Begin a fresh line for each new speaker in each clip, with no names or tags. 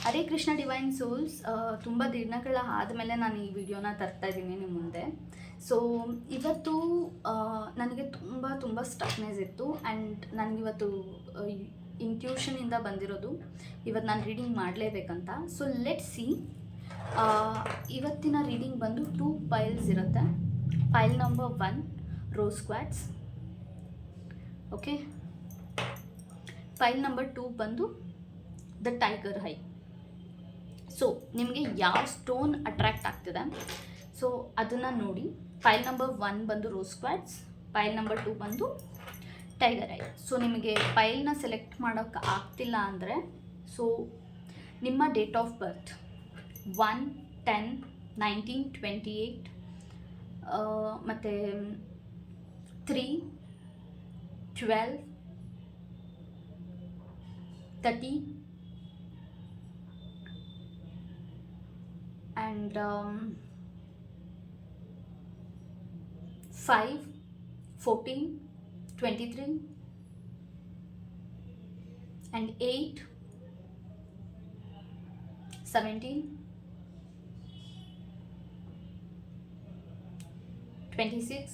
Hare Krishna divine souls. ತುಂಬ ದಿನಗಳ ಆದಮೇಲೆ ನಾನು ಈ ವಿಡಿಯೋನ ತರ್ತಾ ಇದ್ದೀನಿ ನಿಮ್ಮ ಮುಂದೆ. ಸೊ ಇವತ್ತು ನನಗೆ ತುಂಬ ಸ್ಟಕ್ನೆಸ್ ಇತ್ತು ಆ್ಯಂಡ್ ನನಗಿವತ್ತು ಇಂಟ್ಯೂಷನಿಂದ ಬಂದಿರೋದು ಇವತ್ತು ನಾನು ರೀಡಿಂಗ್ ಮಾಡಲೇಬೇಕಂತ. So let see. ಇವತ್ತಿನ ರೀಡಿಂಗ್ ಬಂದು 2 ಪೈಲ್ಸ್ ಇರುತ್ತೆ. Pile number 1 rose quartz, okay. Pile number 2 ಬಂದು ದ ಟೈಗರ್ ಹೈ. ಸೊ ನಿಮಗೆ ಯಾವ ಸ್ಟೋನ್ ಅಟ್ರ್ಯಾಕ್ಟ್ ಆಗ್ತಿದೆ ಸೊ ಅದನ್ನು ನೋಡಿ. ಪೈಲ್ ನಂಬರ್ 1 ಬಂದು ರೋಸ್ ಕ್ವಾಟ್ಸ್, ಪೈಲ್ ನಂಬರ್ 2 ಬಂದು ಟೈಗರ್ ಐ. ಸೊ ನಿಮಗೆ ಪೈಲ್ನ ಸೆಲೆಕ್ಟ್ ಮಾಡೋಕ್ಕೆ ಆಗ್ತಿಲ್ಲ ಅಂದರೆ ಸೊ ನಿಮ್ಮ ಡೇಟ್ ಆಫ್ ಬರ್ತ್ 1/10/1928 ಮತ್ತು 3/12/30 and 5/14/23 and 8/17/26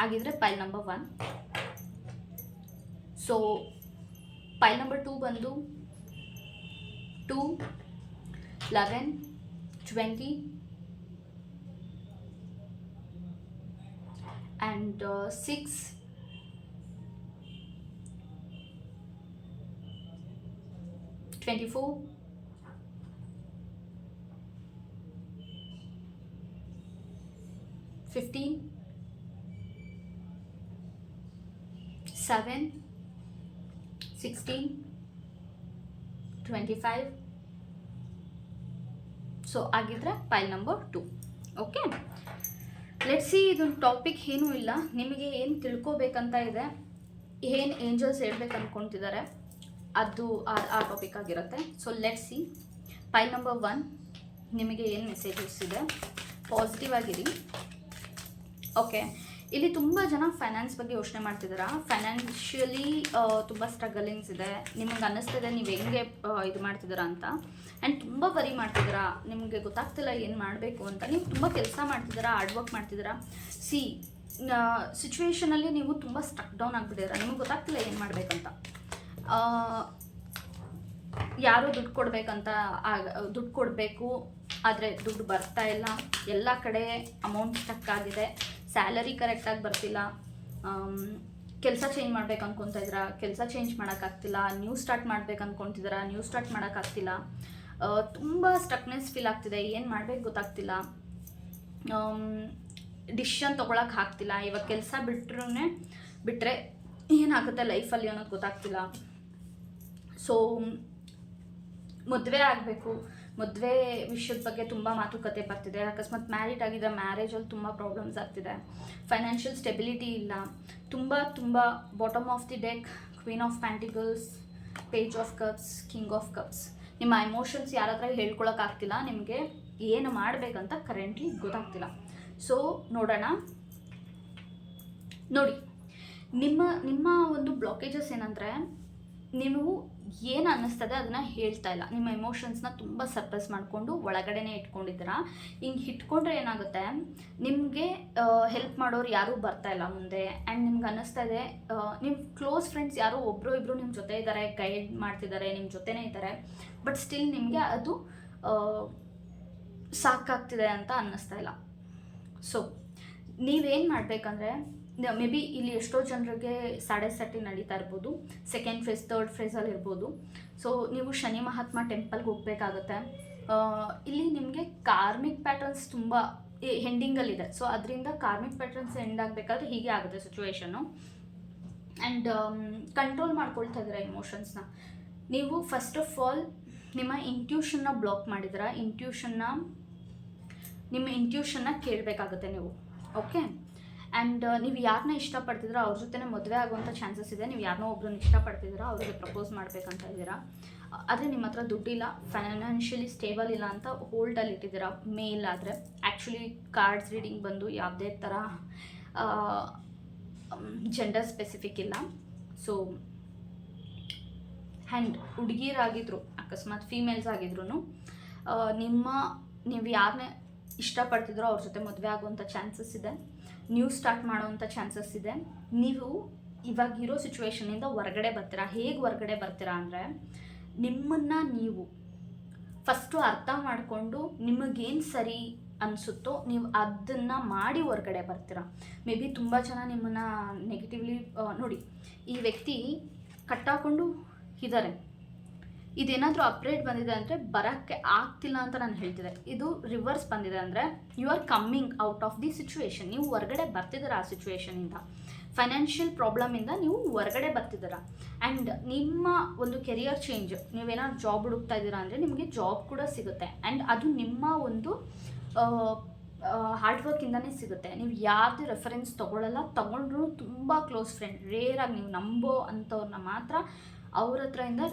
ಆಗಿದ್ರೆ ಪೈಲ್ ನಂಬರ್ 1. ಸೊ ಪೈಲ್ ನಂಬರ್ 2 ಬಂದು 2/11/20 and 6/24 15 7/16 25. ಸೊ ಆಗಿದ್ರೆ ಪೈಲ್ ನಂಬರ್ 2. Okay, let's see. ಇದೊಂದು ಟಾಪಿಕ್ ಏನೂ ಇಲ್ಲ, ನಿಮಗೆ ಏನು ತಿಳ್ಕೊಬೇಕಂತ ಇದೆ, ಏನು ಏಂಜಲ್ಸ್ ಹೇಳ್ಬೇಕು ಅಂದ್ಕೊತಿದ್ದಾರೆ ಅದು ಆ ಟಾಪಿಕ್ ಆಗಿರುತ್ತೆ. So let's see. ಪೈಲ್ ನಂಬರ್ 1 ನಿಮಗೆ ಏನು ಮೆಸೇಜಸ್ ಇದೆ, ಪಾಸಿಟಿವ್ ಆಗಿರಿ. ಓಕೆ, ಇಲ್ಲಿ ತುಂಬ ಜನ ಫೈನಾನ್ಸ್ ಬಗ್ಗೆ ಯೋಚನೆ ಮಾಡ್ತಿದ್ದೀರಾ. ಫೈನಾನ್ಷಿಯಲಿ ತುಂಬ ಸ್ಟ್ರಗಲಿಂಗ್ಸ್ ಇದೆ. ನಿಮಗೆ ಅನ್ನಿಸ್ತಿದೆ ನೀವು ಹೆಂಗೆ ಇದು ಮಾಡ್ತಿದ್ದೀರಾ ಅಂತ, ಆ್ಯಂಡ್ ತುಂಬ ವರಿ ಮಾಡ್ತಿದ್ದೀರಾ. ನಿಮಗೆ ಗೊತ್ತಾಗ್ತಿಲ್ಲ ಏನು ಮಾಡಬೇಕು ಅಂತ. ನೀವು ತುಂಬ ಕೆಲಸ ಮಾಡ್ತಿದ್ದೀರಾ, ಹಾರ್ಡ್ ವರ್ಕ್ ಮಾಡ್ತಿದ್ದೀರಾ. ಸಿಚುವೇಷನಲ್ಲಿ ನೀವು ತುಂಬ ಸ್ಟ್ರಕ್ ಡೌನ್ ಆಗಿಬಿಟ್ಟಿದ್ದೀರಾ. ನಿಮಗೆ ಗೊತ್ತಾಗ್ತಿಲ್ಲ ಏನು ಮಾಡಬೇಕಂತ. ಯಾರೋ ದುಡ್ಡು ಕೊಡಬೇಕಂತ ದುಡ್ಡು ಕೊಡಬೇಕು, ಆದರೆ ದುಡ್ಡು ಬರ್ತಾ ಇಲ್ಲ. ಎಲ್ಲ ಕಡೆ ಅಮೌಂಟ್ ಸ್ಟಕ್ ಆಗಿದೆ. ಸ್ಯಾಲರಿ ಕರೆಕ್ಟಾಗಿ ಬರ್ತಿಲ್ಲ. ಕೆಲಸ ಚೇಂಜ್ ಮಾಡ್ಬೇಕು ಅಂದ್ಕೊತಾ ಇದ್ದೀರಾ, ಕೆಲಸ ಚೇಂಜ್ ಮಾಡೋಕ್ಕಾಗ್ತಿಲ್ಲ. ನ್ಯೂ ಸ್ಟಾರ್ಟ್ ಮಾಡ್ಬೇಕು ಅಂದ್ಕೊತಿದ್ದೀರಾ, ನ್ಯೂ ಸ್ಟಾರ್ಟ್ ಮಾಡೋಕ್ಕಾಗ್ತಿಲ್ಲ. ತುಂಬ ಸ್ಟಕ್ನೆಸ್ ಫೀಲ್ ಆಗ್ತಿದೆ. ಏನು ಮಾಡಬೇಕು ಗೊತ್ತಾಗ್ತಿಲ್ಲ. ಡಿಸಿಷನ್ ತೊಗೊಳಕ್ಕೆ ಆಗ್ತಿಲ್ಲ. ಇವಾಗ ಕೆಲಸ ಬಿಟ್ಟರೆ ಏನಾಗುತ್ತೆ ಲೈಫಲ್ಲಿ ಅನ್ನೋದು ಗೊತ್ತಾಗ್ತಿಲ್ಲ. ಸೊ ಮದುವೆ ಆಗಬೇಕು, ಮದುವೆ ವಿಷಯದ ಬಗ್ಗೆ ತುಂಬ ಮಾತುಕತೆ ಬರ್ತಿದೆ. ಅಕಸ್ಮಾತ್ ಮ್ಯಾರಿಡ್ ಆಗಿದ್ದರೆ ಮ್ಯಾರೇಜಲ್ಲಿ ತುಂಬ ಪ್ರಾಬ್ಲಮ್ಸ್ ಆಗ್ತಿದೆ. ಫೈನಾನ್ಷಿಯಲ್ ಸ್ಟೆಬಿಲಿಟಿ ಇಲ್ಲ. ತುಂಬ bottom of the deck queen of pentacles, page of cups, king of cups. ನಿಮ್ಮ ಎಮೋಷನ್ಸ್ ಯಾರ ಹತ್ರ ಹೇಳ್ಕೊಳಕ್ಕಾಗ್ತಿಲ್ಲ. ನಿಮಗೆ ಏನು ಮಾಡಬೇಕಂತ ಕರೆಂಟ್ಲಿ ಗೊತ್ತಾಗ್ತಿಲ್ಲ. ಸೊ ನೋಡೋಣ. ನೋಡಿ, ನಿಮ್ಮ ಒಂದು ಬ್ಲಾಕೇಜಸ್ ಏನಂದರೆ ನೀವು ಏನು ಅನ್ನಿಸ್ತದೆ ಅದನ್ನು ಹೇಳ್ತಾ ಇಲ್ಲ. ನಿಮ್ಮ ಎಮೋಷನ್ಸ್ನ ತುಂಬ ಸಪ್ರೆಸ್ ಮಾಡಿಕೊಂಡು ಒಳಗಡೆನೇ ಇಟ್ಕೊಂಡಿದ್ದೀರಾ. ಹಿಂಗೆ ಇಟ್ಕೊಂಡ್ರೆ ಏನಾಗುತ್ತೆ, ನಿಮಗೆ ಹೆಲ್ಪ್ ಮಾಡೋರು ಯಾರೂ ಬರ್ತಾ ಇಲ್ಲ ಮುಂದೆ. ಆ್ಯಂಡ್ ನಿಮ್ಗೆ ಅನ್ನಿಸ್ತಾ ಇದೆ ನಿಮ್ಮ ಕ್ಲೋಸ್ ಫ್ರೆಂಡ್ಸ್ ಯಾರೋ ಒಬ್ಬರು ಇಬ್ಬರು ನಿಮ್ಮ ಜೊತೆ ಇದ್ದಾರೆ, ಗೈಡ್ ಮಾಡ್ತಿದ್ದಾರೆ, ನಿಮ್ಮ ಜೊತೆನೇ ಇದ್ದಾರೆ. ಬಟ್ ಸ್ಟಿಲ್ ನಿಮಗೆ ಅದು ಸಾಕಾಗ್ತಿದೆ ಅಂತ ಅನ್ನಿಸ್ತಾ ಇಲ್ಲ. ಸೊ ನೀವೇನು ಮಾಡಬೇಕಂದ್ರೆ, ಮೇ ಬಿ ಇಲ್ಲಿ ಎಷ್ಟೋ ಜನರಿಗೆ ಸಾಡೆ ಸತಿ ನಡೀತಾ ಇರ್ಬೋದು, ಸೆಕೆಂಡ್ ಫೇಸ್, ಥರ್ಡ್ ಫೇಸಲ್ಲಿ ಇರ್ಬೋದು. ಸೊ ನೀವು ಶನಿ ಮಹಾತ್ಮ ಟೆಂಪಲ್ಗೆ ಹೋಗಬೇಕಾಗುತ್ತೆ. ಇಲ್ಲಿ ನಿಮಗೆ ಕಾರ್ಮಿಕ್ ಪ್ಯಾಟರ್ನ್ಸ್ ತುಂಬ ಹೆಂಡಿಂಗಲ್ಲಿದೆ. ಸೊ ಅದರಿಂದ ಕಾರ್ಮಿಕ್ ಪ್ಯಾಟರ್ನ್ಸ್ ಎಂಡ್ ಆಗಬೇಕಾದ್ರೆ ಹೀಗೆ ಆಗುತ್ತೆ ಸಿಚುವೇಶನ್ನು. ಆ್ಯಂಡ್ ಕಂಟ್ರೋಲ್ ಮಾಡ್ಕೊಳ್ತಾ ಇದ್ದೀರಾ ಎಮೋಷನ್ಸ್ನ. ನೀವು ಫಸ್ಟ್ ಆಫ್ ಆಲ್ ನಿಮ್ಮ ಇಂಟ್ಯೂಷನ್ನ ಬ್ಲಾಕ್ ಮಾಡಿದ್ದೀರಾ. ನಿಮ್ಮ ಇಂಟ್ಯೂಷನ್ನ ಕೇಳಬೇಕಾಗುತ್ತೆ ನೀವು. ಓಕೆ, ಆ್ಯಂಡ್ ನೀವು ಯಾರನ್ನ ಇಷ್ಟಪಡ್ತಿದ್ದೀರಾ ಅವ್ರ ಜೊತೆ ಮದುವೆ ಆಗುವಂಥ ಚಾನ್ಸಸ್ ಇದೆ. ನೀವು ಯಾರನ್ನೋ ಒಬ್ರನ್ನ ಇಷ್ಟಪಡ್ತಿದ್ದೀರಾ, ಅವ್ರಿಗೆ ಪ್ರಪೋಸ್ ಮಾಡಬೇಕಂತ ಇದ್ದೀರಾ. ಆದರೆ ನಿಮ್ಮ ಹತ್ರ ದುಡ್ಡಿಲ್ಲ, ಫೈನಾನ್ಷಿಯಲಿ ಸ್ಟೇಬಲ್ ಇಲ್ಲ ಅಂತ ಹೋಲ್ಡಲ್ಲಿ ಇಟ್ಟಿದ್ದೀರಾ. ಮೇಲ್ ಆದರೆ ಆ್ಯಕ್ಚುಲಿ ಕಾರ್ಡ್ಸ್ ರೀಡಿಂಗ್ ಬಂದು ಯಾವುದೇ ಥರ ಜೆಂಡರ್ ಸ್ಪೆಸಿಫಿಕ್ ಇಲ್ಲ. ಸೊ ಆ್ಯಂಡ್ ಹುಡುಗಿರಾಗಿದ್ರು ಅಕಸ್ಮಾತ್ ಫೀಮೇಲ್ಸ್ ಆಗಿದ್ರು ನೀವು ಯಾರನ್ನೇ ಇಷ್ಟಪಡ್ತಿದ್ರೋ ಅವ್ರ ಜೊತೆ ಮದುವೆ ಆಗುವಂಥ ಚಾನ್ಸಸ್ ಇದೆ, ನ್ಯೂ ಸ್ಟಾರ್ಟ್ ಮಾಡೋವಂಥ ಚಾನ್ಸಸ್ ಇದೆ. ನೀವು ಇವಾಗಿರೋ ಸಿಚುವೇಶನಿಂದ ಹೊರಗಡೆ ಬರ್ತೀರಾ. ಹೇಗೆ ಹೊರಗಡೆ ಬರ್ತೀರಾ ಅಂದರೆ, ನಿಮ್ಮನ್ನು ನೀವು ಫಸ್ಟು ಅರ್ಥ ಮಾಡಿಕೊಂಡು ನಿಮಗೇನು ಸರಿ ಅನಿಸುತ್ತೋ ನೀವು ಅದನ್ನು ಮಾಡಿ ಹೊರಗಡೆ ಬರ್ತೀರಾ. ಮೇ ಬಿ ತುಂಬ ಜನ ನಿಮ್ಮನ್ನು ನೆಗೆಟಿವ್ಲಿ ನೋಡಿ, ಈ ವ್ಯಕ್ತಿ ಕಟ್ಟಾಕೊಂಡು ಇದ್ದಾರೆ, ಇದೇನಾದರೂ ಅಪ್ಡೇಟ್ ಬಂದಿದೆ ಅಂದರೆ ಬರೋಕ್ಕೆ ಆಗ್ತಿಲ್ಲ ಅಂತ ನಾನು ಹೇಳ್ತಿದ್ದೆ. ಇದು ರಿವರ್ಸ್ ಬಂದಿದೆ ಅಂದರೆ you are coming out of the situation. ನೀವು ಹೊರಗಡೆ ಬರ್ತಿದ್ದೀರ ಆ ಸಿಚುವೇಶನಿಂದ, ಫೈನಾನ್ಷಿಯಲ್ ಪ್ರಾಬ್ಲಮಿಂದ ನೀವು ಹೊರಗಡೆ ಬರ್ತಿದ್ದೀರ. ಆ್ಯಂಡ್ ನಿಮ್ಮ ಒಂದು ಕೆರಿಯರ್ ಚೇಂಜ್, ನೀವೇನಾದ್ರು ಜಾಬ್ ಹುಡುಕ್ತಾ ಇದ್ದೀರಾ ಅಂದರೆ ನಿಮಗೆ ಜಾಬ್ ಕೂಡ ಸಿಗುತ್ತೆ. ಆ್ಯಂಡ್ ಅದು ನಿಮ್ಮ ಒಂದು ಹಾರ್ಡ್ ವರ್ಕಿಂದನೇ ಸಿಗುತ್ತೆ. ನೀವು ಯಾರ್ದು ರೆಫರೆನ್ಸ್ ತೊಗೊಂಡ್ರೂ ತುಂಬ ಕ್ಲೋಸ್ ಫ್ರೆಂಡ್, ರೇರಾಗಿ ನೀವು ನಂಬೋ ಅಂಥವ್ರನ್ನ ಮಾತ್ರ ಅವ್ರ ಹತ್ರದಿಂದ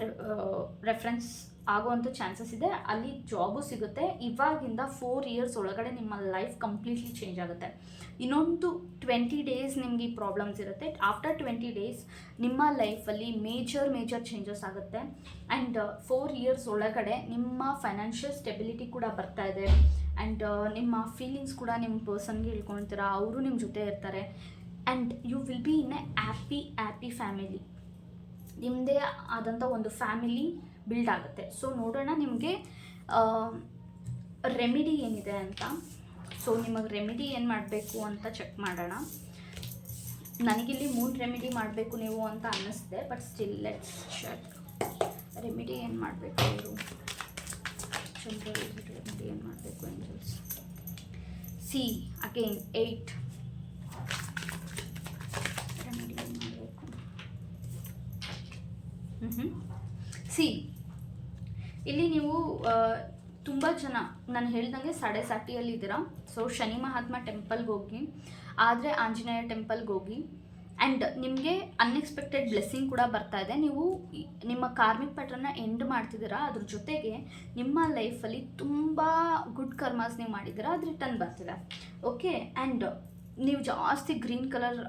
ರೆಫರೆನ್ಸ್ ಆಗೋವಂಥ ಚಾನ್ಸಸ್ ಇದೆ. ಅಲ್ಲಿ ಜಾಬು ಸಿಗುತ್ತೆ. ಇವಾಗಿಂದ 4 ಇಯರ್ಸ್ ಒಳಗಡೆ ನಿಮ್ಮ ಲೈಫ್ ಕಂಪ್ಲೀಟ್ಲಿ ಚೇಂಜ್ ಆಗುತ್ತೆ. ಇನ್ನೊಂದು 20 ಡೇಸ್ ನಿಮಗೆ ಈ ಪ್ರಾಬ್ಲಮ್ಸ್ ಇರುತ್ತೆ. ಆಫ್ಟರ್ 20 ಡೇಸ್ ನಿಮ್ಮ ಲೈಫಲ್ಲಿ ಮೇಜರ್ ಚೇಂಜಸ್ ಆಗುತ್ತೆ. ಆ್ಯಂಡ್ 4 ಇಯರ್ಸ್ ಒಳಗಡೆ ನಿಮ್ಮ ಫೈನಾನ್ಷಿಯಲ್ ಸ್ಟೆಬಿಲಿಟಿ ಕೂಡ ಬರ್ತಾ ಇದೆ. ಆ್ಯಂಡ್ ನಿಮ್ಮ ಫೀಲಿಂಗ್ಸ್ ಕೂಡ ನಿಮ್ಮ ಪರ್ಸನ್ಗೆ ಹೇಳ್ಕೊಳ್ತೀರಾ, ಅವರು ನಿಮ್ಮ ಜೊತೆ ಇರ್ತಾರೆ. And you will be in a happy family. ನಿಮ್ಮದೇ ಆದಂಥ ಒಂದು ಫ್ಯಾಮಿಲಿ ಬಿಲ್ಡ್ ಆಗುತ್ತೆ. ಸೊ ನೋಡೋಣ ನಿಮಗೆ ರೆಮಿಡಿ ಏನಿದೆ ಅಂತ. ಸೊ ನಿಮಗೆ ರೆಮಿಡಿ ಏನು ಮಾಡಬೇಕು ಅಂತ ಚೆಕ್ ಮಾಡೋಣ. ನನಗಿಲ್ಲಿ 3 ರೆಮಿಡಿ ಮಾಡಬೇಕು ನೀವು ಅಂತ ಅನ್ನಿಸ್ದೆ, but still let's check. Remedy ಏನು ಮಾಡಬೇಕು ಇವರು, ರೆಮಿಡಿ ಏನು ಮಾಡಬೇಕು ಏಂಜಲ್ಸ್. ಸಿ ಅಗೇನ್ 8 ರೆಮಿಡಿ ಏನು ಮಾಡಬೇಕು. ಸಿ ಇಲ್ಲಿ ನೀವು ತುಂಬ ಜನ ನಾನು ಹೇಳ್ದಂಗೆ ಸಾಡೆಸಾಟಿಯಲ್ಲಿದ್ದೀರಾ. ಸೊ ಶನಿ ಮಹಾತ್ಮ ಟೆಂಪಲ್ಗೆ ಹೋಗಿ, ಆದರೆ ಆಂಜನೇಯ ಟೆಂಪಲ್ಗೆ ಹೋಗಿ. ಆ್ಯಂಡ್ ನಿಮಗೆ ಅನ್ಎಕ್ಸ್ಪೆಕ್ಟೆಡ್ ಬ್ಲೆಸ್ಸಿಂಗ್ ಕೂಡ ಬರ್ತಾ ಇದೆ. ನೀವು ನಿಮ್ಮ ಕಾರ್ಮಿಕ್ ಪ್ಯಾಟರ್ನ ಎಂಡ್ ಮಾಡ್ತಿದ್ದೀರಾ, ಅದ್ರ ಜೊತೆಗೆ ನಿಮ್ಮ ಲೈಫಲ್ಲಿ ತುಂಬ ಗುಡ್ ಕರ್ಮಾಸ್ ನೀವು ಮಾಡಿದ್ದೀರಾ, ಅದು ರಿಟರ್ನ್ ಬರ್ತಿದೆ. ಓಕೆ. ಆ್ಯಂಡ್ ನೀವು ಜಾಸ್ತಿ ಗ್ರೀನ್ ಕಲರ್,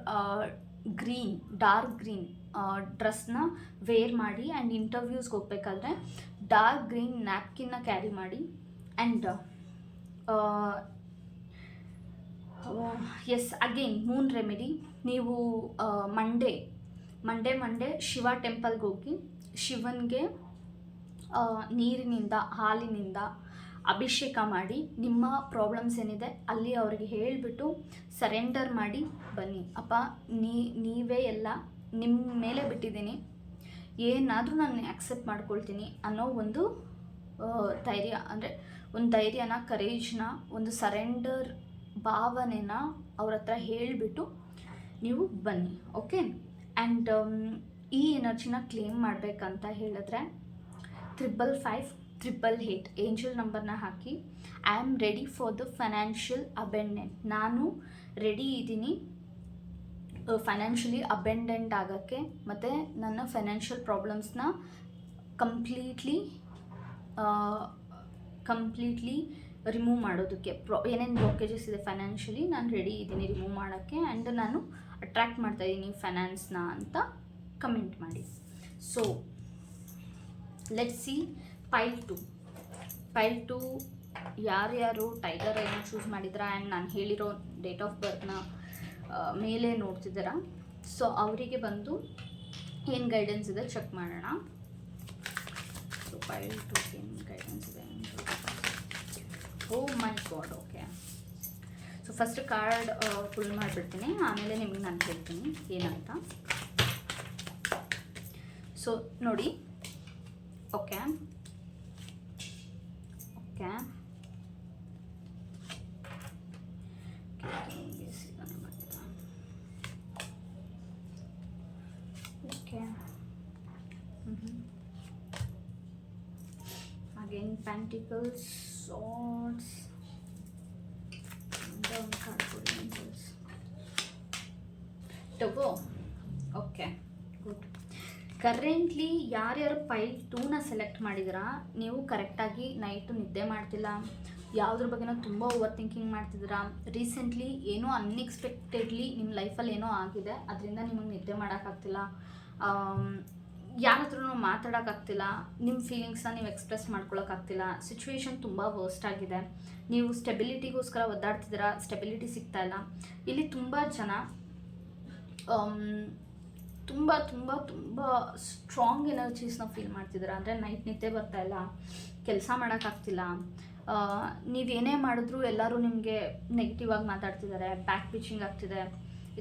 ಡಾರ್ಕ್ ಗ್ರೀನ್ ಡ್ರೆಸ್ನ ವೇರ್ ಮಾಡಿ. ಆ್ಯಂಡ್ ಇಂಟರ್ವ್ಯೂಸ್ಗೆ ಹೋಗ್ಬೇಕಾದ್ರೆ ಡಾರ್ಕ್ ಗ್ರೀನ್ ನ್ಯಾಪ್ಕಿನ್ನ ಕ್ಯಾರಿ ಮಾಡಿ. And yes again 3 remedy. ನೀವು ಮಂಡೇ ಶಿವ ಟೆಂಪಲ್ಗೆ ಹೋಗಿ ಶಿವನಿಗೆ ನೀರಿನಿಂದ ಹಾಲಿನಿಂದ ಅಭಿಷೇಕ ಮಾಡಿ. ನಿಮ್ಮ ಪ್ರಾಬ್ಲಮ್ಸ್ ಏನಿದೆ ಅಲ್ಲಿ ಅವರಿಗೆ ಹೇಳಿಬಿಟ್ಟು ಸರೆಂಡರ್ ಮಾಡಿ ಬನ್ನಿ. ಅಪ್ಪ ನೀವೇ ಎಲ್ಲ ನಿಮ್ಮ ಮೇಲೆ ಬಿಟ್ಟಿದ್ದೀನಿ, ಏನಾದರೂ ನಾನು ಆಕ್ಸೆಪ್ಟ್ ಮಾಡ್ಕೊಳ್ತೀನಿ ಅನ್ನೋ ಒಂದು ಧೈರ್ಯ, ಅಂದರೆ ಒಂದು ಧೈರ್ಯನ, ಕರೇಜ್ನ, ಒಂದು ಸರೆಂಡರ್ ಭಾವನೆನ ಅವ್ರ ಹತ್ರ ಹೇಳಿಬಿಟ್ಟು ನೀವು ಬನ್ನಿ. ಓಕೆ. ಆ್ಯಂಡ್ ಈ ಎನರ್ಜಿನ ಕ್ಲೇಮ್ ಮಾಡಬೇಕಂತ ಹೇಳಿದ್ರೆ 55588 ಏಂಜಲ್ ನಂಬರ್ನ ಹಾಕಿ. I am ready for the financial abundant. ನಾನು ರೆಡಿ ಇದ್ದೀನಿ ಫೈನಾನ್ಷಿಯಲಿ ಅಬೆಂಡೆಂಟ್ ಆಗೋಕ್ಕೆ, ಮತ್ತು ನನ್ನ ಫೈನಾನ್ಷಿಯಲ್ ಪ್ರಾಬ್ಲಮ್ಸ್ನ ಕಂಪ್ಲೀಟ್ಲಿ ರಿಮೂವ್ ಮಾಡೋದಕ್ಕೆ. ಏನೇನು ಬ್ಲಾಕೇಜಸ್ ಇದೆ ಫೈನಾನ್ಷಿಯಲಿ, ನಾನು ರೆಡಿ ಇದ್ದೀನಿ ರಿಮೂವ್ ಮಾಡೋಕ್ಕೆ. ಆ್ಯಂಡ್ ನಾನು ಅಟ್ರ್ಯಾಕ್ಟ್ ಮಾಡ್ತಾಯಿದ್ದೀನಿ ಫೈನಾನ್ಸ್ನ ಅಂತ ಕಮೆಂಟ್ ಮಾಡಿ. ಸೊ ಲೆಟ್ಸ್ ಸಿ ಪೈಲ್ 2 ಯಾರ್ಯಾರು ಟೈಗರ್ ಏನೋ ಚೂಸ್ ಮಾಡಿದ್ರಾ ಆ್ಯಂಡ್ ನಾನು ಹೇಳಿರೋ ಡೇಟ್ ಆಫ್ ಬರ್ತ್ನ ಮೇಲೆ ನೋಡ್ತಿದ್ದೀರಾ. ಸೊ ಅವರಿಗೆ ಬಂದು ಏನು ಗೈಡೆನ್ಸ್ ಇದೆ ಚೆಕ್ ಮಾಡೋಣ. ಸೊ ಪೈಲ್ 2 ಏನು ಗೈಡೆನ್ಸ್ ಇದೆ. Oh my god. Okay. So first card full ಮಾಡಿಬಿಡ್ತೀನಿ, ಆಮೇಲೆ ನಿಮಗೆ ನಾನು ಹೇಳ್ತೀನಿ ಏನಂತ. ಸೊ ನೋಡಿ. Okay. Again pentacles, swords, and down card for angels. Togo. Okay, good. Currently ಯಾರ್ಯಾರು ಪೈಲ್ 2ನ ಸೆಲೆಕ್ಟ್ ಮಾಡಿದಿರಾ, ನೀವು ಕರೆಕ್ಟಾಗಿ ನೈಟು ನಿದ್ದೆ ಮಾಡ್ತಿಲ್ಲ, ಯಾವುದ್ರ ಬಗ್ಗೆನೋ ತುಂಬ ಓವರ್ ಥಿಂಕಿಂಗ್ ಮಾಡ್ತಿದ್ದೀರಾ, ರೀಸೆಂಟ್ಲಿ ಏನೋ ಅನ್ಎಕ್ಸ್ಪೆಕ್ಟೆಡ್ಲಿ ನಿಮ್ಮ ಲೈಫಲ್ಲಿ ಏನೋ ಆಗಿದೆ, ಅದರಿಂದ ನಿಮಗೆ ನಿದ್ದೆ ಮಾಡೋಕ್ಕಾಗ್ತಿಲ್ಲ, ಯಾರ ಹತ್ರನೂ ಮಾತಾಡೋಕ್ಕಾಗ್ತಿಲ್ಲ, ನಿಮ್ಮ ಫೀಲಿಂಗ್ಸ್ನ ನೀವು ಎಕ್ಸ್ಪ್ರೆಸ್ ಮಾಡ್ಕೊಳಕ್ಕಾಗ್ತಿಲ್ಲ. ಸಿಚುವೇಶನ್ ತುಂಬ ವರ್ಸ್ಟ್ ಆಗಿದೆ. ನೀವು ಸ್ಟೆಬಿಲಿಟಿಗೋಸ್ಕರ ಒದ್ದಾಡ್ತಿದ್ದೀರಾ, ಸ್ಟೆಬಿಲಿಟಿ ಸಿಗ್ತಾ ಇಲ್ಲ. ಇಲ್ಲಿ ತುಂಬ ಜನ ತುಂಬ ತುಂಬ ತುಂಬ ಸ್ಟ್ರಾಂಗ್ ಎನರ್ಜೀಸ್ನ ಫೀಲ್ ಮಾಡ್ತಿದ್ದೀರಾ. ಅಂದರೆ ನೈಟ್ ನಿದ್ದೆ ಬರ್ತಾ ಇಲ್ಲ, ಕೆಲಸ ಮಾಡೋಕ್ಕಾಗ್ತಿಲ್ಲ, ನೀವೇನೇ ಮಾಡಿದ್ರೂ ಎಲ್ಲರೂ ನಿಮಗೆ ನೆಗೆಟಿವ್ ಆಗಿ ಮಾತಾಡ್ತಿದ್ದಾರೆ, ಬ್ಯಾಕ್ ಪಿಚಿಂಗ್ ಆಗ್ತಿದೆ.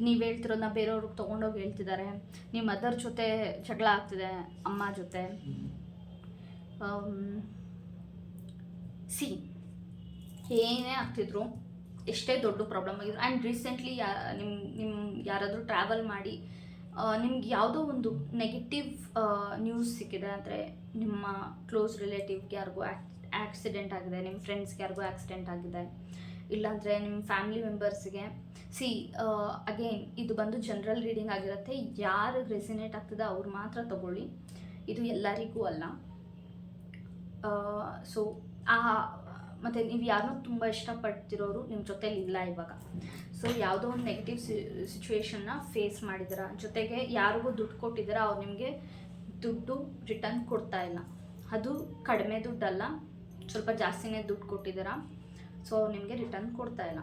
ನೀವು ಹೇಳ್ತಿರೋದನ್ನ ಬೇರೆಯವ್ರಿಗೆ ತೊಗೊಂಡೋಗಿ ಹೇಳ್ತಿದ್ದಾರೆ. ನಿಮ್ಮ ಮದರ್ ಜೊತೆ ಜಗಳ ಆಗ್ತಿದೆ, ಅಮ್ಮ ಜೊತೆ. ಏನೇ ಆಗ್ತಿದ್ರು, ಎಷ್ಟೇ ದೊಡ್ಡ ಪ್ರಾಬ್ಲಮ್ ಆಗಿದ್ರು. ಆ್ಯಂಡ್ ರೀಸೆಂಟ್ಲಿ ನಿಮ್ಮ ಯಾರಾದರೂ ಟ್ರಾವೆಲ್ ಮಾಡಿ ನಿಮ್ಗೆ ಯಾವುದೋ ಒಂದು ನೆಗೆಟಿವ್ ನ್ಯೂಸ್ ಸಿಕ್ಕಿದೆ, ಅಂದರೆ ನಿಮ್ಮ ಕ್ಲೋಸ್ ರಿಲೇಟಿವ್ಗೆ ಯಾರಿಗೂ ಆಕ್ಸಿಡೆಂಟ್ ಆಗಿದೆ, ನಿಮ್ಮ ಫ್ರೆಂಡ್ಸ್ಗೆ ಯಾರಿಗೂ ಆಕ್ಸಿಡೆಂಟ್ ಆಗಿದೆ, ಇಲ್ಲಾಂದರೆ ನಿಮ್ಮ ಫ್ಯಾಮಿಲಿ ಮೆಂಬರ್ಸ್ಗೆ. ಅಗೇನ್ ಇದು ಬಂದು ಜನರಲ್ ರೀಡಿಂಗ್ ಆಗಿರುತ್ತೆ. ಯಾರಿಗೆ ರೆಸಿನೇಟ್ ಆಗ್ತದೆ ಅವ್ರು ಮಾತ್ರ ತಗೊಳ್ಳಿ, ಇದು ಎಲ್ಲರಿಗೂ ಅಲ್ಲ. ಸೊ ಮತ್ತು ನೀವು ಯಾರನ್ನೂ ತುಂಬ ಇಷ್ಟಪಡ್ತಿರೋರು ನಿಮ್ಮ ಜೊತೇಲಿ ಇಲ್ಲ ಇವಾಗ. ಸೊ ಯಾವುದೋ ಒಂದು ನೆಗೆಟಿವ್ ಸಿಚುವೇಶನ್ನ ಫೇಸ್ ಮಾಡಿದ್ದೀರ, ಜೊತೆಗೆ ಯಾರಿಗೂ ದುಡ್ಡು ಕೊಟ್ಟಿದ್ದೀರ, ಅವ್ರು ನಿಮಗೆ ದುಡ್ಡು ರಿಟರ್ನ್ ಕೊಡ್ತಾ ಇಲ್ಲ. ಅದು ಕಡಿಮೆ ದುಡ್ಡಲ್ಲ, ಸ್ವಲ್ಪ ಜಾಸ್ತಿನೇ ದುಡ್ಡು ಕೊಟ್ಟಿದ್ದೀರ. ಸೊ ನಿಮಗೆ ರಿಟರ್ನ್ ಕೊಡ್ತಾ ಇಲ್ಲ.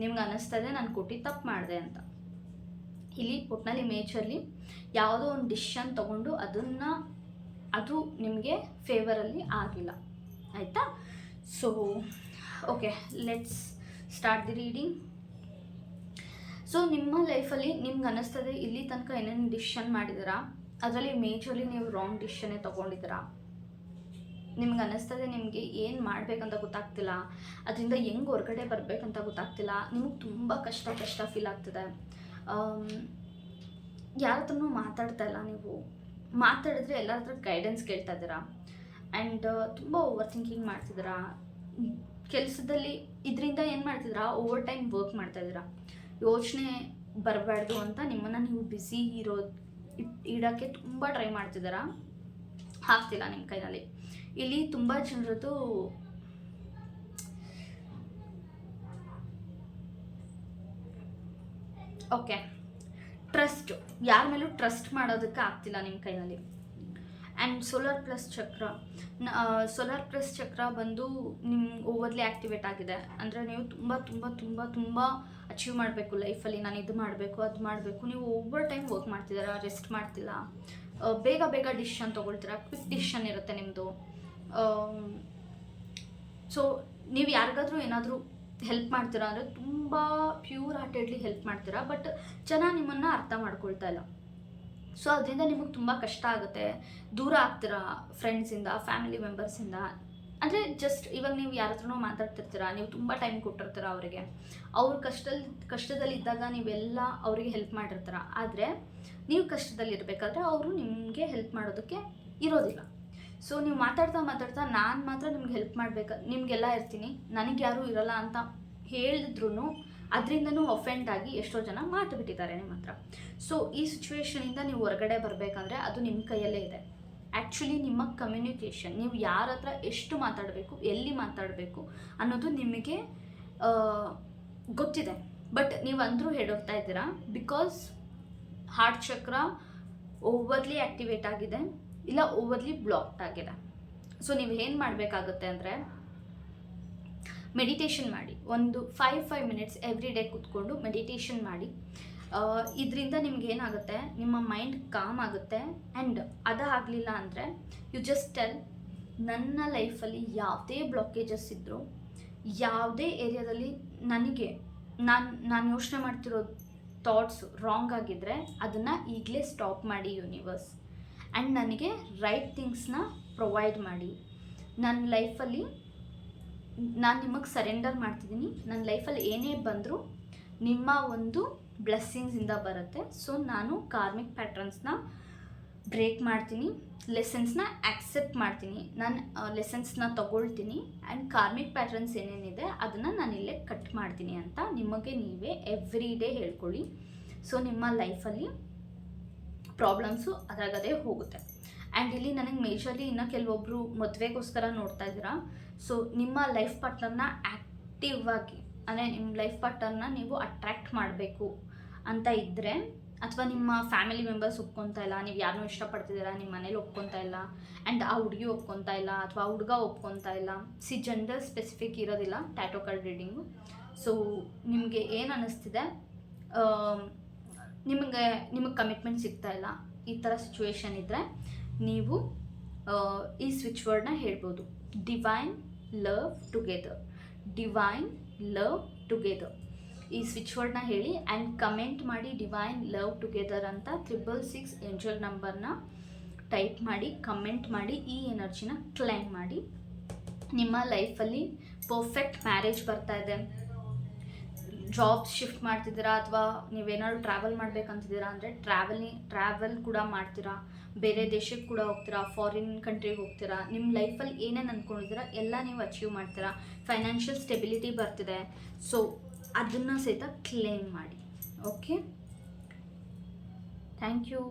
ನಿಮ್ಗೆ ಅನ್ನಿಸ್ತದೆ ನಾನು ಕೊಟ್ಟು ತಪ್ಪು ಮಾಡಿದೆ ಅಂತ. ಇಲ್ಲಿ ಒಟ್ಟಿನಲ್ಲಿ ಮೇಜರ್ಲಿ ಯಾವುದೋ ಒಂದು ಡಿಸಿಷನ್ ತೊಗೊಂಡು ಅದು ನಿಮಗೆ ಫೇವರಲ್ಲಿ ಆಗಿಲ್ಲ, ಆಯಿತಾ? So okay, let's start the reading. So ನಿಮ್ಮ ಲೈಫಲ್ಲಿ ನಿಮ್ಗೆ ಅನ್ನಿಸ್ತದೆ ಇಲ್ಲಿ ತನಕ ಏನೇನು ಡಿಸಿಷನ್ ಮಾಡಿದ್ದೀರಾ, ಅದರಲ್ಲಿ ಮೇಜರ್ಲಿ ನೀವು ರಾಂಗ್ ಡಿಸಿಷನ್ನೇ ತೊಗೊಂಡಿದ್ದೀರಾ. ನಿಮ್ಗೆ ಅನ್ನಿಸ್ತದೆ ನಿಮಗೆ ಏನು ಮಾಡಬೇಕಂತ ಗೊತ್ತಾಗ್ತಿಲ್ಲ, ಅದರಿಂದ ಹೆಂಗೆ ಹೊರಗಡೆ ಬರಬೇಕಂತ ಗೊತ್ತಾಗ್ತಿಲ್ಲ. ನಿಮಗೆ ತುಂಬ ಕಷ್ಟ ಫೀಲ್ ಆಗ್ತಿದೆ. ಯಾರ ಹತ್ರನೂ ಮಾತಾಡ್ತಾ ಇಲ್ಲ. ನೀವು ಮಾತಾಡಿದ್ರೆ ಎಲ್ಲರ ಹತ್ರ ಗೈಡೆನ್ಸ್ ಕೇಳ್ತಾ ಇದ್ದೀರಾ. ಆ್ಯಂಡ್ ತುಂಬ ಓವರ್ ಥಿಂಕಿಂಗ್ ಮಾಡ್ತಿದ್ದೀರಾ. ಕೆಲಸದಲ್ಲಿ ಇದರಿಂದ ಏನು ಮಾಡ್ತಿದ್ದೀರಾ, ಓವರ್ ಟೈಮ್ ವರ್ಕ್ ಮಾಡ್ತಾಯಿದ್ದೀರಾ. ಯೋಚನೆ ಬರಬಾರ್ದು ಅಂತ ನಿಮ್ಮನ್ನು ನೀವು ಬ್ಯುಸಿ ಇಡೋಕ್ಕೆ ತುಂಬ ಟ್ರೈ ಮಾಡ್ತಿದ್ದೀರಾ, ಆಗ್ತಿಲ್ಲ ನಿಮ್ಮ ಕೈಯಲ್ಲಿ. ಇಲ್ಲಿ ತುಂಬ ಜನರದ್ದು ಓಕೆ ಟ್ರಸ್ಟ್, ಯಾರ ಮೇಲೂ ಟ್ರಸ್ಟ್ ಮಾಡೋದಕ್ಕೆ ಆಗ್ತಿಲ್ಲ ನಿಮ್ಮ ಕೈಯಲ್ಲಿ. ಆ್ಯಂಡ್ ಸೋಲಾರ್ ಪ್ಲಸ್ ಚಕ್ರ ಬಂದು ನಿಮ್ಮ ಓವರ್ಲಿ ಆ್ಯಕ್ಟಿವೇಟ್ ಆಗಿದೆ. ಅಂದರೆ ನೀವು ತುಂಬ ತುಂಬ ತುಂಬ ತುಂಬ ಅಚೀವ್ ಮಾಡಬೇಕು ಲೈಫಲ್ಲಿ. ನಾನು ಇದು ಮಾಡಬೇಕು, ಅದು ಮಾಡಬೇಕು. ನೀವು ಓವರ್ ಟೈಮ್ ವರ್ಕ್ ಮಾಡ್ತಿದ್ದೀರಾ, ರೆಸ್ಟ್ ಮಾಡ್ತಿಲ್ಲ, ಬೇಗ ಡಿಸಿಷನ್ ತೊಗೊಳ್ತೀರಾ, ಕ್ವಿಕ್ ಡಿಸಿಷನ್ ಇರುತ್ತೆ ನಿಮ್ಮದು. ಸೊ ನೀವು ಯಾರಿಗಾದ್ರೂ ಏನಾದರೂ ಹೆಲ್ಪ್ ಮಾಡ್ತೀರಾ ಅಂದರೆ ತುಂಬ ಪ್ಯೂರ್ ಹಾರ್ಟೆಡ್ಲಿ ಹೆಲ್ಪ್ ಮಾಡ್ತೀರಾ. ಬಟ್ ಜನ ನಿಮ್ಮನ್ನು ಅರ್ಥ ಮಾಡ್ಕೊಳ್ತಾ ಇಲ್ಲ. ಸೊ ಅದರಿಂದ ನಿಮಗೆ ತುಂಬ ಕಷ್ಟ ಆಗುತ್ತೆ, ದೂರ ಆಗ್ತೀರಾ ಫ್ರೆಂಡ್ಸಿಂದ, ಫ್ಯಾಮಿಲಿ ಮೆಂಬರ್ಸಿಂದ. ಅಂದರೆ ಜಸ್ಟ್ ಇವಾಗ ನೀವು ಯಾರ ಹತ್ರನೂ ಮಾತಾಡ್ತಿರ್ತೀರ, ನೀವು ತುಂಬ ಟೈಮ್ ಕೊಟ್ಟಿರ್ತೀರ ಅವರಿಗೆ. ಅವ್ರ ಕಷ್ಟದಲ್ಲಿ ಇದ್ದಾಗ ನೀವೆಲ್ಲ ಅವರಿಗೆ ಹೆಲ್ಪ್ ಮಾಡಿರ್ತೀರ. ಆದರೆ ನೀವು ಕಷ್ಟದಲ್ಲಿ ಇರಬೇಕಾದ್ರೆ ಅವರು ನಿಮಗೆ ಹೆಲ್ಪ್ ಮಾಡೋದಕ್ಕೆ ಇರೋದಿಲ್ಲ. ಸೊ ನೀವು ಮಾತಾಡ್ತಾ ನಾನು ಮಾತ್ರ ನಿಮ್ಗೆ ಹೆಲ್ಪ್ ನಿಮಗೆಲ್ಲ ಇರ್ತೀನಿ, ನನಗೆ ಯಾರೂ ಇರೋಲ್ಲ ಅಂತ ಹೇಳಿದ್ರೂ ಅದರಿಂದನೂ ಅಫೆಂಡ್ ಆಗಿ ಎಷ್ಟೋ ಜನ ಮಾತು ಬಿಟ್ಟಿದ್ದಾರೆ ನಿಮ್ಮ ಹತ್ರ. ಸೊ ಈ ಸಿಚುವೇಶನಿಂದ ನೀವು ಹೊರಗಡೆ ಬರಬೇಕಂದ್ರೆ ಅದು ನಿಮ್ಮ ಕೈಯಲ್ಲೇ ಇದೆ. ಆ್ಯಕ್ಚುಲಿ ನಿಮ್ಮ ಕಮ್ಯುನಿಕೇಷನ್, ನೀವು ಯಾರ ಹತ್ರ ಎಷ್ಟು ಮಾತಾಡಬೇಕು, ಎಲ್ಲಿ ಮಾತಾಡಬೇಕು ಅನ್ನೋದು ನಿಮಗೆ ಗೊತ್ತಿದೆ. ಬಟ್ ನೀವು ಅಂದರೂ ಹೇಳೋಗ್ತಾ ಇದ್ದೀರಾ, ಬಿಕಾಸ್ ಹಾರ್ಟ್ ಚಕ್ರ ಓವರ್ಲಿ ಆ್ಯಕ್ಟಿವೇಟ್ ಆಗಿದೆ, ಇಲ್ಲ ಓವರ್ಲಿ ಬ್ಲಾಕ್ಡ್ ಆಗಿದೆ. ಸೊ ನೀವು ಏನು ಮಾಡಬೇಕಾಗುತ್ತೆ ಅಂದರೆ ಮೆಡಿಟೇಷನ್ ಮಾಡಿ. ಒಂದು 5 ಮಿನಿಟ್ಸ್ ಎವ್ರಿ ಡೇ ಕೂತ್ಕೊಂಡು ಮೆಡಿಟೇಷನ್ ಮಾಡಿ. ಇದರಿಂದ ನಿಮಗೇನಾಗುತ್ತೆ, ನಿಮ್ಮ ಮೈಂಡ್ ಕಾಮ್ ಆಗುತ್ತೆ. ಆ್ಯಂಡ್ ಅದಾಗಲಿಲ್ಲ ಅಂದರೆ ಯು ಜಸ್ಟ್ ಟೆಲ್, ನನ್ನ ಲೈಫಲ್ಲಿ ಯಾವುದೇ ಬ್ಲಾಕೇಜಸ್ ಇದ್ದರೂ, ಯಾವುದೇ ಏರಿಯಾದಲ್ಲಿ ನಾನು ಯೋಚನೆ ಮಾಡ್ತಿರೋ ಥಾಟ್ಸ್ ರಾಂಗ್ ಆಗಿದ್ದರೆ ಅದನ್ನು ಈಗಲೇ ಸ್ಟಾಪ್ ಮಾಡಿ ಯೂನಿವರ್ಸ್. ಆ್ಯಂಡ್ ನನಗೆ ರೈಟ್ ಥಿಂಗ್ಸ್ನ ಪ್ರೊವೈಡ್ ಮಾಡಿ. ನನ್ನ ಲೈಫಲ್ಲಿ ನಾನು ನಿಮಗೆ ಸರೆಂಡರ್ ಮಾಡ್ತಿದ್ದೀನಿ. ನನ್ನ ಲೈಫಲ್ಲಿ ಏನೇ ಬಂದರೂ ನಿಮ್ಮ ಒಂದು ಬ್ಲೆಸ್ಸಿಂಗ್ಸಿಂದ ಬರುತ್ತೆ. ಸೊ ನಾನು ಕಾರ್ಮಿಕ್ ಪ್ಯಾಟ್ರನ್ಸ್ನ ಬ್ರೇಕ್ ಮಾಡ್ತೀನಿ, ಲೆಸನ್ಸ್ನ ಆಕ್ಸೆಪ್ಟ್ ಮಾಡ್ತೀನಿ, ನಾನು ಲೆಸನ್ಸ್ನ ತೊಗೊಳ್ತೀನಿ. ಆ್ಯಂಡ್ ಕಾರ್ಮಿಕ್ ಪ್ಯಾಟ್ರನ್ಸ್ ಏನೇನಿದೆ ಅದನ್ನು ನಾನು ಇಲ್ಲೇ ಕಟ್ ಮಾಡ್ತೀನಿ ಅಂತ ನಿಮಗೆ ನೀವೇ ಎವ್ರಿ ಡೇ ಹೇಳ್ಕೊಳ್ಳಿ. ಸೊ ನಿಮ್ಮ ಲೈಫಲ್ಲಿ ಪ್ರಾಬ್ಲಮ್ಸು ಅದಾಗದೇ ಹೋಗುತ್ತೆ. ಆ್ಯಂಡ್ ಇಲ್ಲಿ ನನಗೆ ಮೇಜರ್ಲಿ ಇನ್ನೂ ಕೆಲವೊಬ್ಬರು ಮದುವೆಗೋಸ್ಕರ ನೋಡ್ತಾ ಇದ್ದೀರಾ. ಸೊ ನಿಮ್ಮ ಲೈಫ್ ಪಾರ್ಟ್ನರ್ನ ಆ್ಯಕ್ಟಿವ್ ಆಗಿ, ಅಂದರೆ ನಿಮ್ಮ ಲೈಫ್ ಪಾರ್ಟ್ನರ್ನ ನೀವು ಅಟ್ರ್ಯಾಕ್ಟ್ ಮಾಡಬೇಕು ಅಂತ ಇದ್ದರೆ ಅಥವಾ ನಿಮ್ಮ ಫ್ಯಾಮಿಲಿ ಮೆಂಬರ್ಸ್ ಒಪ್ಕೊತಾ ಇಲ್ಲ, ನೀವು ಯಾರನ್ನೂ ಇಷ್ಟಪಡ್ತಿದ್ದೀರಾ, ನಿಮ್ಮ ಮನೇಲಿ ಒಪ್ಕೊತಾ ಇಲ್ಲ, ಆ್ಯಂಡ್ ಆ ಹುಡುಗಿ ಒಪ್ಕೊತಾ ಇಲ್ಲ ಅಥವಾ ಆ ಹುಡುಗ ಒಪ್ಕೊತಾ ಇಲ್ಲ. ಜೆಂಡರ್ ಸ್ಪೆಸಿಫಿಕ್ ಇರೋದಿಲ್ಲ ಟ್ಯಾಟೋ ಕಾರ್ಡ್ ರೀಡಿಂಗು. ಸೊ ನಿಮಗೆ ಏನು ಅನ್ನಿಸ್ತಿದೆ, ನಿಮಗೆ ಕಮಿಟ್ಮೆಂಟ್ ಸಿಗ್ತಾ ಇಲ್ಲ, ಈ ಥರ ಸಿಚುವೇಶನ್ ಇದ್ದರೆ ನೀವು ಈ ಸ್ವಿಚ್ ವರ್ಡ್ನ ಹೇಳ್ಬೋದು, divine love together. Divine love together ಈ ಸ್ವಿಚ್ ವರ್ಡ್ನ ಹೇಳಿ ಆ್ಯಂಡ್ ಕಮೆಂಟ್ ಮಾಡಿ ಡಿವೈನ್ ಲವ್ ಟುಗೆದರ್ ಅಂತ 666 ಏಂಜಲ್ ನಂಬರ್ನ ಟೈಪ್ ಮಾಡಿ ಕಮೆಂಟ್ ಮಾಡಿ ಈ ಎನರ್ಜಿನ ಕ್ಲೈಮ್ ಮಾಡಿ. ನಿಮ್ಮ ಲೈಫಲ್ಲಿ ಪರ್ಫೆಕ್ಟ್ ಮ್ಯಾರೇಜ್ ಬರ್ತಾ ಇದೆ, ಜಾಬ್ಸ್ ಶಿಫ್ಟ್ ಮಾಡ್ತಿದ್ದೀರಾ ಅಥವಾ ನೀವೇನಾದ್ರು ಟ್ರಾವೆಲ್ ಮಾಡಬೇಕಂತಿದ್ದೀರಾ ಅಂದರೆ ಟ್ರಾವೆಲ್ ಕೂಡ ಮಾಡ್ತೀರಾ, ಬೇರೆ ದೇಶಕ್ಕೆ ಕೂಡ ಹೋಗ್ತೀರಾ, ಫಾರಿನ್ ಕಂಟ್ರಿಗೆ ಹೋಗ್ತೀರಾ, ನಿಮ್ಮ ಲೈಫಲ್ಲಿ ಏನೇನು ಅಂದ್ಕೊಂಡಿದ್ದೀರಾ ಎಲ್ಲ ನೀವು ಅಚೀವ್ ಮಾಡ್ತೀರಾ, ಫೈನಾನ್ಷಿಯಲ್ ಸ್ಟೆಬಿಲಿಟಿ ಬರ್ತಿದೆ. ಸೊ ಅದನ್ನು ಸಹಿತ ಕ್ಲೇಮ್ ಮಾಡಿ. Okay, thank you.